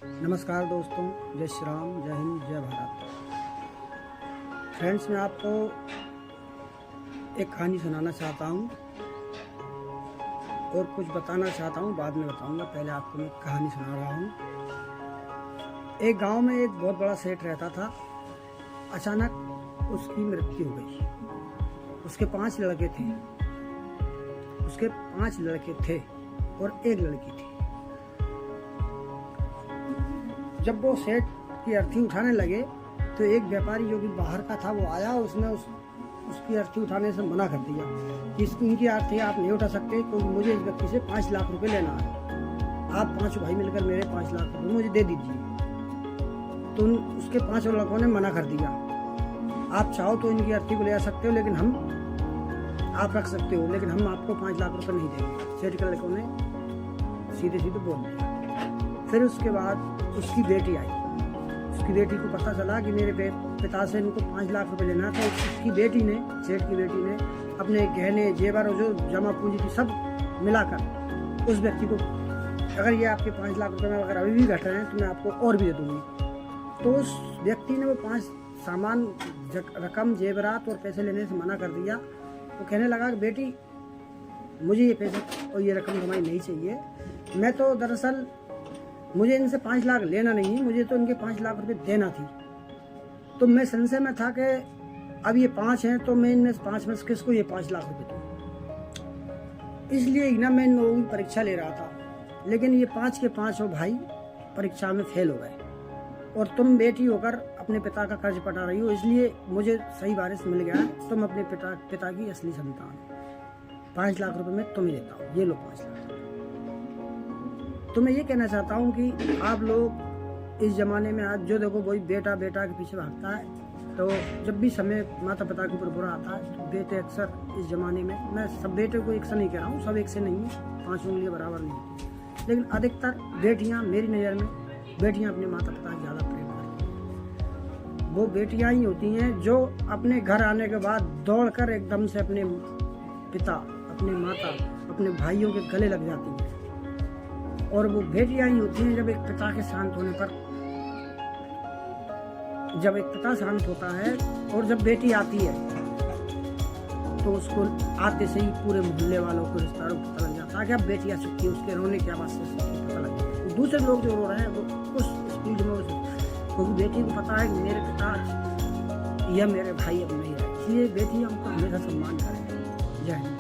नमस्कार दोस्तों, जय श्री राम, जय हिंद, जय भारत। फ्रेंड्स, मैं आपको एक कहानी सुनाना चाहता हूँ और कुछ बताना चाहता हूँ, बाद में बताऊँगा। पहले आपको मैं कहानी सुना रहा हूँ। एक गांव में एक बहुत बड़ा सेठ रहता था। अचानक उसकी मृत्यु हो गई। उसके 5 लड़के थे और एक लड़की थी। जब वो सेठ की अर्थी उठाने लगे तो एक व्यापारी जो कि बाहर का था वो आया। उसने उसकी अर्थी उठाने से मना कर दिया कि इनकी अर्थी आप नहीं उठा सकते, क्योंकि मुझे इस व्यक्ति से 5 लाख रुपए लेना है। आप 5 भाई मिलकर मेरे 5 लाख रुपए मुझे दे दीजिए। तो उसके 5 लड़कों ने मना कर दिया। आप चाहो तो इनकी अर्थी को ले आ सकते हो, लेकिन आप रख सकते हो, लेकिन हम आपको 5 लाख रुपए नहीं देंगे। सेठ के लड़कों ने सीधे बोल दिया। फिर उसके बाद उसकी बेटी आई। उसकी बेटी को पता चला कि मेरे पिता से इनको 5 लाख रुपए लेना था। उसकी बेटी ने, सेठ की बेटी ने, अपने गहने जेवर और जो जमा पूंजी थी सब मिलाकर उस व्यक्ति को, अगर ये आपके 5 लाख रुपए में अगर अभी भी घट रहे हैं तो मैं आपको और भी दे दूंगी। तो उस व्यक्ति ने वो 5 सामान रकम, जेवरात और पैसे लेने से मना कर दिया। वो कहने लगा कि बेटी, मुझे ये पैसे और ये रकम तुम्हारी नहीं चाहिए। मैं तो दरअसल, मुझे इनसे 5 लाख लेना नहीं है, मुझे तो इनके 5 लाख रुपए देना थी। तो मैं संशय में था कि अब ये 5 हैं तो मैं इनमें 5 में से किसको ये 5 लाख रुपए दूँ। इसलिए ना मैं इन लोगों की परीक्षा ले रहा था, लेकिन ये 5 के 5 भाई परीक्षा में फेल हो गए और तुम बेटी होकर अपने पिता का कर्ज पटा रही हो। इसलिए मुझे सही वारिस मिल गया है। तुम अपने पिता की असली संतान। 5 लाख रुपए मैं तुम्हें देता हूँ, ये लो 5 लाख। तो मैं ये कहना चाहता हूँ कि आप लोग इस ज़माने में आज जो देखो वही बेटा के पीछे भागता है। तो जब भी समय माता पिता के ऊपर बुरा आता है तो बेटे अक्सर इस ज़माने में, मैं सब बेटे को एक से नहीं कह रहा हूँ, सब एक से नहीं है, 5 उंगलियाँ बराबर नहीं होती, लेकिन अधिकतर बेटियाँ, मेरी नज़र में बेटियाँ अपने माता पिता से ज़्यादा प्रेम करती हैं। वो बेटियाँ ही होती हैं जो अपने घर आने के बाद दौड़ कर एकदम से अपने पिता, अपने माता, अपने भाइयों के गले लग जाती हैं। और वो बेटियां ही होती हैं जब एक पिता के शांत होने पर, जब एक पिता शांत होता है और जब बेटी आती है तो उसको आते से ही पूरे मोहल्ले वालों को, रिश्तेदारों को पता लग जाता है कि अब बेटी आ चुकी है। उसके रोने की आवाज़ से पता लग जाता है। दूसरे लोग जो रो रहे हैं वो उस स्पीड में, क्योंकि बेटी को पता है कि मेरे पिता या मेरे भाई अब नहीं रहे। इसलिए बेटियां उनको हमेशा सम्मान करें। जय हिंद।